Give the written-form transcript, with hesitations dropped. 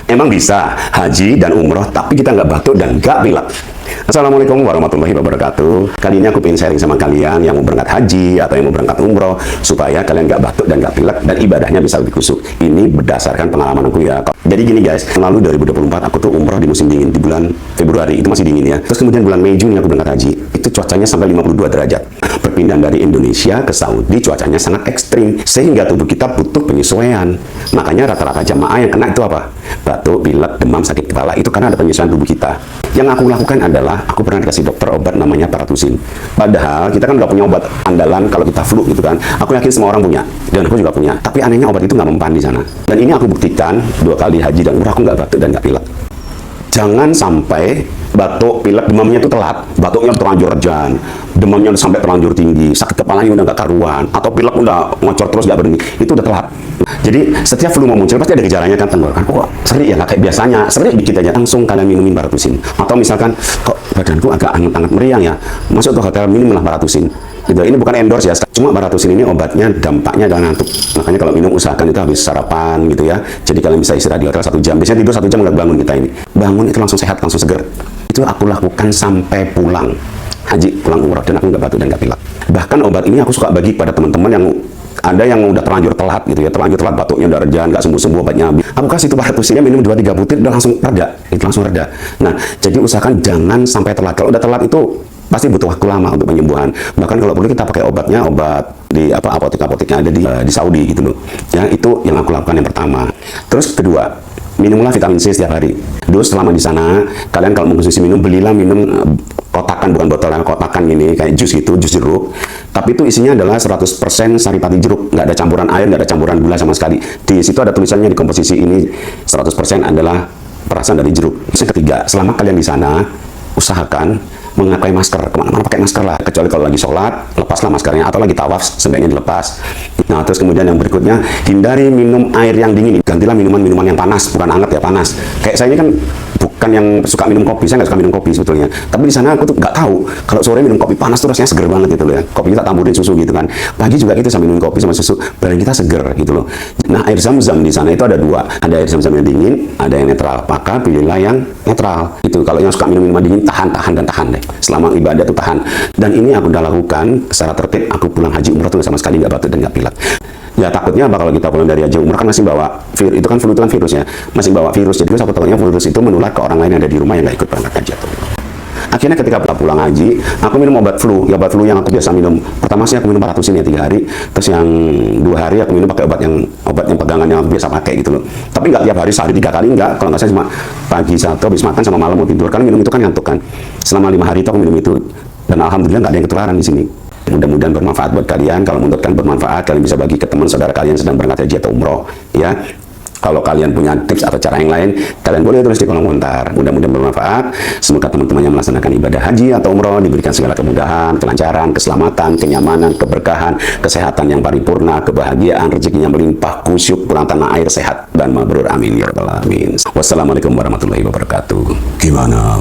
Emang bisa haji dan umroh, tapi kita nggak batuk dan nggak pilek. Assalamualaikum warahmatullahi wabarakatuh. Kali ini aku pengen sharing sama kalian yang mau berangkat haji atau yang mau berangkat umroh, supaya kalian nggak batuk dan nggak pilek dan ibadahnya bisa lebih kusuk. Ini berdasarkan pengalaman aku ya. Jadi gini guys, lalu 2024 aku tuh umroh di musim dingin, di bulan Februari, itu masih dingin ya. Terus kemudian bulan Mei Juni aku berangkat haji, itu cuacanya sampai 52 derajat. Perpindahan dari Indonesia ke Saudi cuacanya sangat ekstrim, sehingga tubuh kita butuh penyesuaian. Makanya rata-rata jamaah yang kena itu apa? Batuk, pilek, demam, sakit kepala, itu karena ada penyesuaian tubuh kita. Yang aku lakukan adalah, aku pernah dikasih dokter obat namanya paratusin. Padahal kita kan udah punya obat andalan kalau kita flu gitu kan. Aku yakin semua orang punya, dan aku juga punya. Tapi anehnya obat itu nggak mempan di sana. Dan ini aku buktikan 2 kali haji dan umrah aku nggak batuk dan nggak pilek. Jangan sampai batuk, pilek, demamnya itu telat. Batuknya terlanjur rejan, demamnya udah sampai terlanjur tinggi, sakit kepalanya udah nggak karuan, atau pilek udah ngocor terus nggak berhenti. Itu udah telat. Jadi setiap flu mau muncul pasti ada gejalanya kan, tenggorokan kok seri ya, nggak kayak biasanya, seri dikit aja, langsung kalian minumin paratusin. Atau misalkan kok badanku agak anget-anget meriang ya, masuk ke hotel minumlah paratusin. Gitu. Ini bukan endorse ya, cuma paratusin ini obatnya dampaknya adalah ngantuk. Makanya kalau minum usahakan itu habis sarapan gitu ya. Jadi kalian bisa istirahat di hotel 1 jam. Biasanya tidur 1 jam nggak bangun kita ini. Bangun itu langsung sehat, langsung seger. Itu aku lakukan sampai pulang haji, pulang umrah, dan aku nggak batuk dan nggak pilek. Bahkan obat ini aku suka bagi pada teman-teman yang ada yang udah terlanjur telat gitu ya, terlanjur telat batuknya udah rejan, nggak sembuh-sembuh obatnya habis. Aku kasih itu paratusinnya minum 2-3 butir udah langsung reda, itu langsung reda. Nah, jadi usahakan jangan sampai telat. Kalau udah telat itu pasti butuh waktu lama untuk penyembuhan. Bahkan kalau perlu kita pakai obatnya, obat di apotek-apotek yang ada di Saudi gitu loh. Ya, itu yang aku lakukan yang pertama. Terus kedua, minumlah vitamin C setiap hari. Dulu selama di sana, kalian kalau mengkonsumsi minum, belilah minum kotakan, bukan botolan, kotakan ini kayak jus gitu, jus jeruk. Tapi itu isinya adalah 100% saripati jeruk, nggak ada campuran air, nggak ada campuran gula sama sekali. Di situ ada tulisannya di komposisi ini 100% adalah perasan dari jeruk. Yang ketiga, selama kalian di sana, usahakan memakai masker, kemana-mana pakai masker lah, kecuali kalau lagi sholat, lepaslah maskernya, atau lagi tawaf, sebaiknya dilepas. Nah, terus kemudian yang berikutnya, hindari minum air yang dingin, gantilah minuman-minuman yang panas, bukan hangat ya, panas. Kayak saya ini kan bukan yang suka minum kopi, saya nggak suka minum kopi sebetulnya. Tapi di sana aku tuh nggak tahu, kalau sore minum kopi panas tuh rasanya seger banget gitu loh ya. Kopi kita tamburin susu gitu kan. Pagi juga gitu sambil minum kopi sama susu, badan kita seger gitu loh. Nah, air zam-zam di sana itu ada 2, ada air zam-zam yang dingin, ada yang netral. Maka pilihlah yang netral. Itu kalau yang suka minum minuman dingin, tahan dan tahan deh. Selama ibadah tuh tahan. Dan ini aku udah lakukan secara tertib. Aku pulang haji umrah tuh sama sekali nggak batuk dan nggak pilek. Ya takutnya apa kalau kita pulang dari haji umrah kan masih bawa virus, itu kan flu itu kan virusnya, masih bawa virus. Jadi aku takutnya virus itu menular ke orang lain yang ada di rumah yang nggak ikut berangkat haji atau umrah. Akhirnya ketika pulang haji, aku minum obat flu. Ya obat flu yang aku biasa minum. Pertama sih aku minum paratusin ya 3 hari. Terus yang 2 hari aku minum pakai obat yang pegangan yang aku biasa pakai gitu loh. Tapi nggak tiap hari, sehari 3 kali enggak. Kalau nggak saya cuma pagi 1 habis makan sama malam mau tidur. Kan minum itu kan ngantuk kan. Selama 5 hari itu aku minum itu. Dan alhamdulillah nggak ada yang ketularan di sini. Mudah-mudahan bermanfaat buat kalian. Kalau menurut kalian bermanfaat, kalian bisa bagi ke teman saudara kalian yang sedang berangkat haji atau umroh ya. Kalau kalian punya tips atau cara yang lain, kalian boleh tulis di kolom komentar. Mudah-mudahan bermanfaat. Semoga teman-teman yang melaksanakan ibadah haji atau umroh diberikan segala kemudahan, kelancaran, keselamatan, kenyamanan, keberkahan, kesehatan yang paripurna, kebahagiaan, rezekinya melimpah, kusyuk, pulang tanah air sehat dan mabrur. Amin ya rabbal alamin. Wassalamualaikum warahmatullahi wabarakatuh. Gimana?